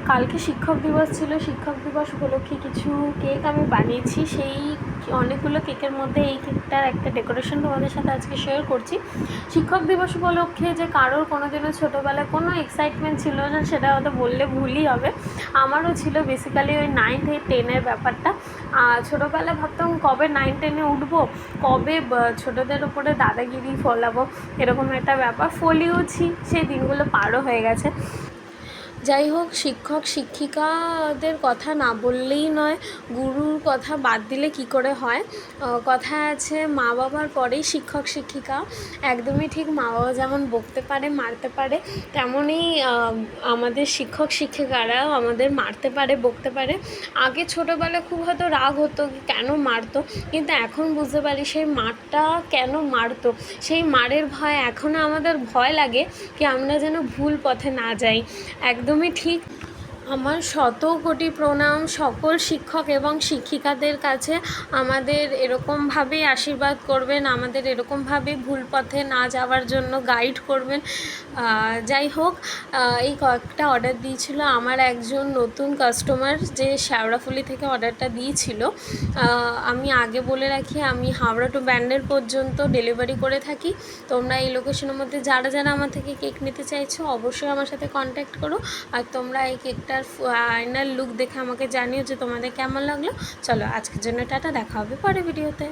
কালকে শিক্ষক দিবস ছিল। শিক্ষক দিবস উপলক্ষে কিছু কেক আমি বানিয়েছি। সেই অনেকগুলো কেকের মধ্যে এই কেকটার একটা ডেকোরেশন তোমাদের সাথে আজকে শেয়ার করছি। শিক্ষক দিবস উপলক্ষে যে কারোর কোনো দিনও ছোটোবেলায় কোনো এক্সাইটমেন্ট ছিল না সেটা হয়তো বললে ভুলই হবে। আমারও ছিল বেসিক্যালি ওই 9 10-এর ব্যাপারটা। ছোটোবেলায় ভাবতাম কবে 9-10-এ উঠবো, কবে ছোটোদের উপরে দাদাগিরি ফলাবো, এরকম একটা ব্যাপার। ফলিয়েওছি, সেই দিনগুলো পারও হয়ে গেছে। যাই হোক, শিক্ষক শিক্ষিকাদের কথা না বললেই নয়, গুরুর কথা বাদ দিলে কি করে হয়। কথা আছে মা বাবার পরেই শিক্ষক শিক্ষিকা। একদমই ঠিক। মা বাবা যেমন বকতে পারে, মারতে পারে, তেমনই আমাদের শিক্ষক শিক্ষিকারাও আমাদের মারতে পারে, বকতে পারে। আগে ছোটোবেলায় খুব হয়তো রাগ হতো কেন মারতো, কিন্তু এখন বুঝতে পারি সেই মারটা কেন মারতো। সেই মারের ভয় এখনও আমাদের ভয় লাগে কি আমরা যেন ভুল পথে না যাই। একদমই ঠিক। আমার শত কোটি প্রণাম সকল শিক্ষক এবং শিক্ষিকাদের কাছে। আমাদের এরকমভাবেই আশীর্বাদ করবেন, আমাদের এরকমভাবে ভুল পথে না যাওয়ার জন্য গাইড করবেন। যাই হোক, এই কয়েকটা অর্ডার দিয়েছিল আমার একজন নতুন কাস্টমার, যে শ্যাওড়াফুলি থেকে অর্ডারটা দিয়েছিল। আমি আগে বলে রাখি, আমি হাওড়া টু ব্যান্ডেল পর্যন্ত ডেলিভারি করে থাকি। তোমরা এই লোকেশনের মধ্যে যারা যারা আমার থেকে কেক নিতে চাইছো অবশ্যই আমার সাথে কন্ট্যাক্ট করো। আর তোমরা এই কেকটার ফাইনাল লুক দেখে আমাকে জানিও যে তোমাদের কেমন লাগলো। চলো, আজকের জন্য টাটা, দেখা হবে পরের ভিডিওতে।